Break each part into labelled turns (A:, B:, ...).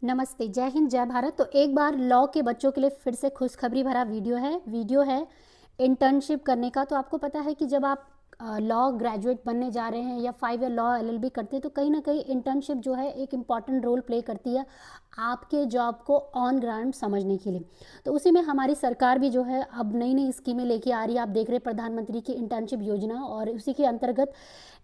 A: नमस्ते, जय हिंद, जय भारत। तो एक बार लॉ के बच्चों के लिए फिर से खुशखबरी भरा वीडियो है इंटर्नशिप करने का। तो आपको पता है कि जब आप लॉ ग्रेजुएट बनने जा रहे हैं या 5 ईयर लॉ एलएलबी करते हैं तो कहीं ना कहीं इंटर्नशिप जो है एक इम्पॉर्टेंट रोल प्ले करती है आपके जॉब को ऑन ग्राउंड समझने के लिए। तो उसी में हमारी सरकार भी जो है अब नई नई स्कीमें लेके आ रही है। आप देख रहे हैं प्रधानमंत्री की इंटर्नशिप योजना, और उसी के अंतर्गत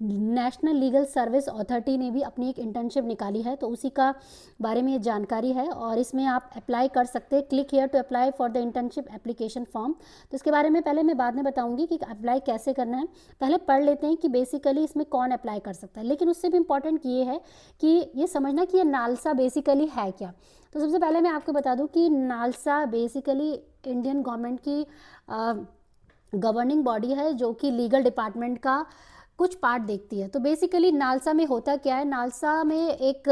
A: नेशनल लीगल सर्विस अथॉरिटी ने भी अपनी एक इंटर्नशिप निकाली है। तो उसी का बारे में ये जानकारी है और इसमें आप अप्लाई कर सकते हैं। Click here to apply for the internship application form. तो इसके बारे में पहले मैं बाद में बताऊंगी कि अप्लाई कैसे करना है। पहले पढ़ लेते हैं कि बेसिकली इसमें कौन अप्लाई कर सकता है। लेकिन उससे भी इम्पॉर्टेंट ये है कि ये समझना कि ये नालसा बेसिकली है क्या। तो सबसे पहले मैं आपको बता दूं कि नालसा बेसिकली इंडियन गवर्नमेंट की गवर्निंग बॉडी है जो कि लीगल डिपार्टमेंट का कुछ पार्ट देखती है। तो बेसिकली नालसा में होता क्या है, नालसा में एक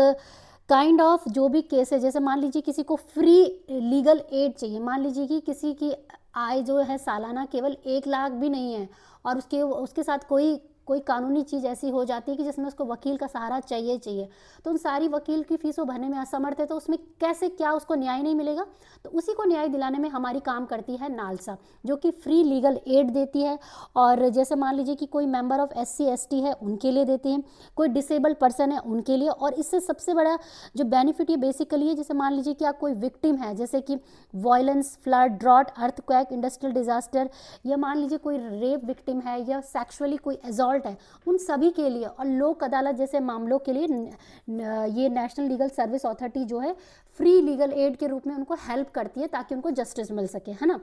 A: काइंड ऑफ जो भी केस है, जैसे मान लीजिए किसी को फ्री लीगल एड चाहिए, मान लीजिए कि किसी की आय जो है सालाना केवल 1 लाख भी नहीं है और उसके साथ कोई कानूनी चीज़ ऐसी हो जाती है कि जिसमें उसको वकील का सहारा चाहिए, तो उन सारी वकील की फीस वो भरने में असमर्थ है, तो उसमें कैसे क्या उसको न्याय नहीं मिलेगा। तो उसी को न्याय दिलाने में हमारी काम करती है नालसा, जो कि फ्री लीगल एड देती है। और जैसे मान लीजिए कि कोई मेंबर ऑफ SC ST है उनके लिए देते हैं, कोई डिसेबल्ड पर्सन है उनके लिए। और इससे सबसे बड़ा जो बेनिफिट ये बेसिकली है, जैसे मान लीजिए कि आप कोई विक्टिम है, जैसे कि violence, flood, drought, earthquake, industrial disaster, या मान लीजिए कोई रेप विक्टिम है या सेक्सुअली कोई एजॉल्ट है, उन सभी के लिए और लोक अदालत जैसे मामलों के लिए ये नेशनल लीगल सर्विस अथॉरिटी जो है फ्री लीगल एड के रूप में उनको हेल्प करती है ताकि उनको जस्टिस मिल सके, है ना।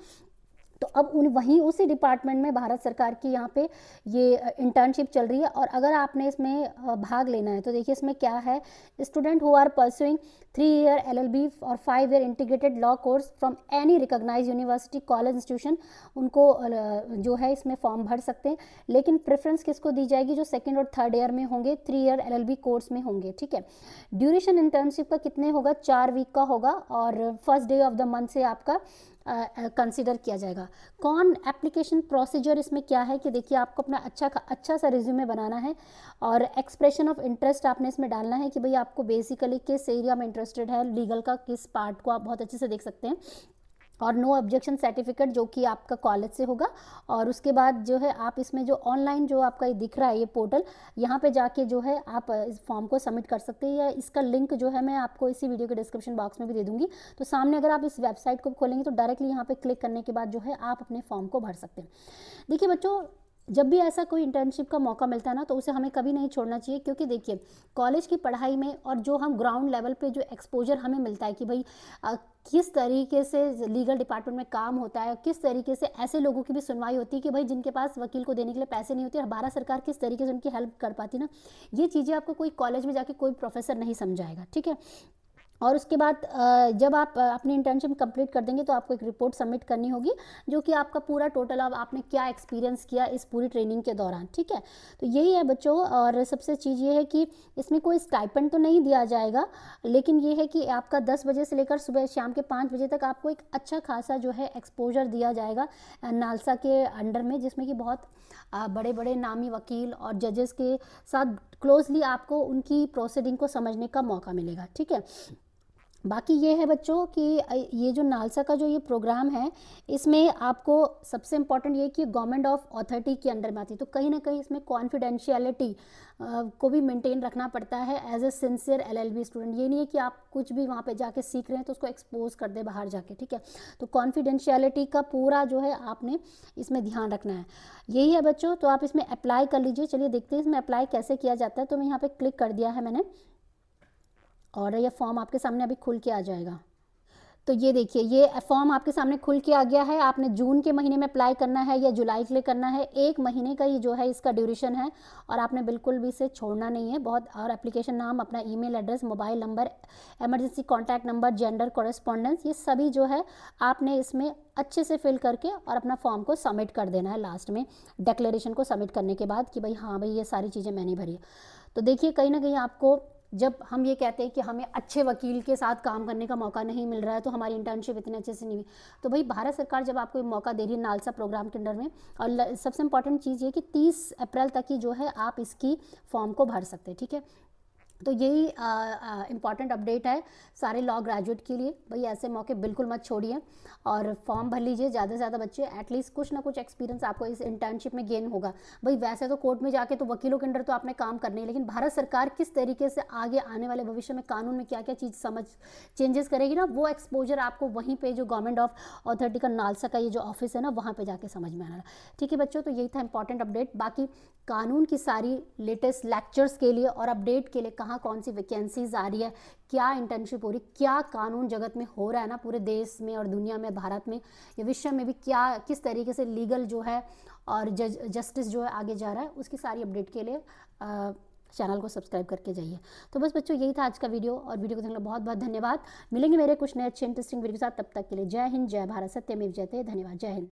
A: तो अब वहीं उसी डिपार्टमेंट में भारत सरकार की यहाँ पे ये इंटर्नशिप चल रही है। और अगर आपने इसमें भाग लेना है तो देखिए इसमें क्या है, student who are pursuing 3 year LLB और 5 year integrated law course from any recognize university college institution, उनको जो है इसमें फॉर्म भर सकते हैं। लेकिन प्रेफरेंस किसको दी जाएगी, जो 2nd और 3rd ईयर में होंगे, 3 ईयर LLB कोर्स में होंगे, ठीक है। ड्यूरेशन इंटर्नशिप का कितने होगा, 4 वीक का होगा और first day of the month से आपका कंसीडर किया जाएगा। कौन एप्लीकेशन प्रोसीजर इसमें क्या है कि देखिए आपको अपना अच्छा सा रिज्यूमे बनाना है और एक्सप्रेशन ऑफ इंटरेस्ट आपने इसमें डालना है कि भाई आपको बेसिकली किस एरिया में इंटरेस्टेड है, लीगल का किस पार्ट को आप बहुत अच्छे से देख सकते हैं। और नो ऑब्जेक्शन सर्टिफिकेट जो कि आपका कॉलेज से होगा। और उसके बाद जो है आप इसमें जो ऑनलाइन जो आपका ये दिख रहा है ये पोर्टल, यहाँ पे जाके जो है आप इस फॉर्म को सबमिट कर सकते हैं, या इसका लिंक जो है मैं आपको इसी वीडियो के डिस्क्रिप्शन बॉक्स में भी दे दूँगी। तो सामने अगर आप इस वेबसाइट को खोलेंगे तो डायरेक्टली यहाँ पर क्लिक करने के बाद जो है आप अपने फॉर्म को भर सकते हैं। देखिए बच्चों, जब भी ऐसा कोई इंटर्नशिप का मौका मिलता है ना तो उसे हमें कभी नहीं छोड़ना चाहिए, क्योंकि देखिए कॉलेज की पढ़ाई में और जो हम ग्राउंड लेवल पे जो एक्सपोजर हमें मिलता है कि भाई किस तरीके से लीगल डिपार्टमेंट में काम होता है, किस तरीके से ऐसे लोगों की भी सुनवाई होती है कि भाई जिनके पास वकील को देने के लिए पैसे नहीं होते, और भारत सरकार किस तरीके से उनकी हेल्प कर पाती ना, ये चीज़ें आपको कोई कॉलेज में जाके कोई प्रोफेसर नहीं समझाएगा, ठीक है। और उसके बाद जब आप अपनी इंटर्नशिप कंप्लीट कर देंगे तो आपको एक रिपोर्ट सबमिट करनी होगी, जो कि आपका पूरा टोटल अब आपने क्या एक्सपीरियंस किया इस पूरी ट्रेनिंग के दौरान, ठीक है। तो यही है बच्चों। और सबसे चीज़ ये है कि इसमें कोई स्टाइपेंड तो नहीं दिया जाएगा, लेकिन ये है कि आपका 10 बजे से लेकर सुबह शाम के 5 बजे तक आपको एक अच्छा खासा जो है एक्सपोजर दिया जाएगा नालसा के अंडर में, जिसमें कि बहुत बड़े बड़े नामी वकील और जजेस के साथ क्लोजली आपको उनकी प्रोसीडिंग को समझने का मौका मिलेगा, ठीक है। बाकी ये है बच्चों कि ये जो नालसा का जो ये प्रोग्राम है, इसमें आपको सबसे इम्पॉर्टेंट ये कि गवर्नमेंट ऑफ अथॉरिटी के अंडर में आती है, तो कहीं ना कहीं इसमें कॉन्फिडेंशियलिटी को भी मेंटेन रखना पड़ता है as a sincere LLB student. ये नहीं है कि आप कुछ भी वहाँ पे जाके सीख रहे हैं तो उसको एक्सपोज कर दे बाहर जाके, ठीक है। तो कॉन्फिडेंशियलिटी का पूरा जो है आपने इसमें ध्यान रखना है। यही है बच्चों, तो आप इसमें अप्लाई कर लीजिए। चलिए देखते हैं इसमें अप्लाई कैसे किया जाता है। तो मैं यहाँ पर क्लिक कर दिया है मैंने और ये फॉर्म आपके सामने अभी खुल के आ जाएगा। तो ये देखिए ये फॉर्म आपके सामने खुल के आ गया है। आपने जून के महीने में अप्लाई करना है या जुलाई के लिए करना है, 1 महीने का ही जो है इसका ड्यूरेशन है और आपने बिल्कुल भी इसे छोड़ना नहीं है बहुत। और एप्लीकेशन नाम, अपना email address, mobile number, emergency contact number, gender, correspondence, ये सभी जो है आपने इसमें अच्छे से फिल करके और अपना फॉर्म को सबमिट कर देना है लास्ट में, डिक्लेरेशन को सबमिट करने के बाद कि भाई हाँ भाई ये सारी चीज़ें मैंने भरी है। तो देखिए कहीं ना कहीं आपको, जब हम ये कहते हैं कि हमें अच्छे वकील के साथ काम करने का मौका नहीं मिल रहा है तो हमारी इंटर्नशिप इतने अच्छे से नहीं हुई, तो भाई भारत सरकार जब आपको मौका दे रही है नालसा प्रोग्राम के अंडर में, और सबसे इंपॉर्टेंट चीज़ ये कि 30 अप्रैल तक ही जो है आप इसकी फॉर्म को भर सकते हैं, ठीक है। तो यही इम्पॉर्टेंट अपडेट है सारे लॉ ग्रेजुएट के लिए। भाई ऐसे मौके बिल्कुल मत छोड़िए और फॉर्म भर लीजिए ज़्यादा से ज़्यादा बच्चे, एटलीस्ट कुछ ना कुछ एक्सपीरियंस आपको इस इंटर्नशिप में गेन होगा। भाई वैसे तो कोर्ट में जाके तो वकीलों के अंडर तो आपने काम करने है, लेकिन भारत सरकार किस तरीके से आगे आने वाले भविष्य में कानून में क्या क्या चीज़ समझ चेंजेस करेगी ना, वो एक्सपोजर आपको वहीं पर जो गवर्नमेंट ऑफ अथॉरिटी का नालसा का ये जो ऑफिस है ना, वहाँ पर जाके समझ में आना। ठीक है बच्चों, तो यही था इंपॉर्टेंट अपडेट। बाकी कानून की सारी लेटेस्ट लेक्चर्स के लिए और अपडेट के लिए कहाँ कौन सी वैकेंसीज आ रही है, क्या इंटर्नशिप हो रही, क्या कानून जगत में हो रहा है ना पूरे देश में और दुनिया में, भारत में या विश्व में भी क्या किस तरीके से लीगल जो है और जस्टिस जो है आगे जा रहा है, उसकी सारी अपडेट के लिए चैनल को सब्सक्राइब करके जाइए। तो बस बच्चों यही था आज का वीडियो, और वीडियो को देखने के लिए बहुत बहुत धन्यवाद। मिलेंगे मेरे कुछ नए अच्छे इंटरेस्टिंग वीडियो के साथ, तब तक के लिए जय हिंद, जय भारत, सत्यमेव जयते। धन्यवाद, जय हिंद।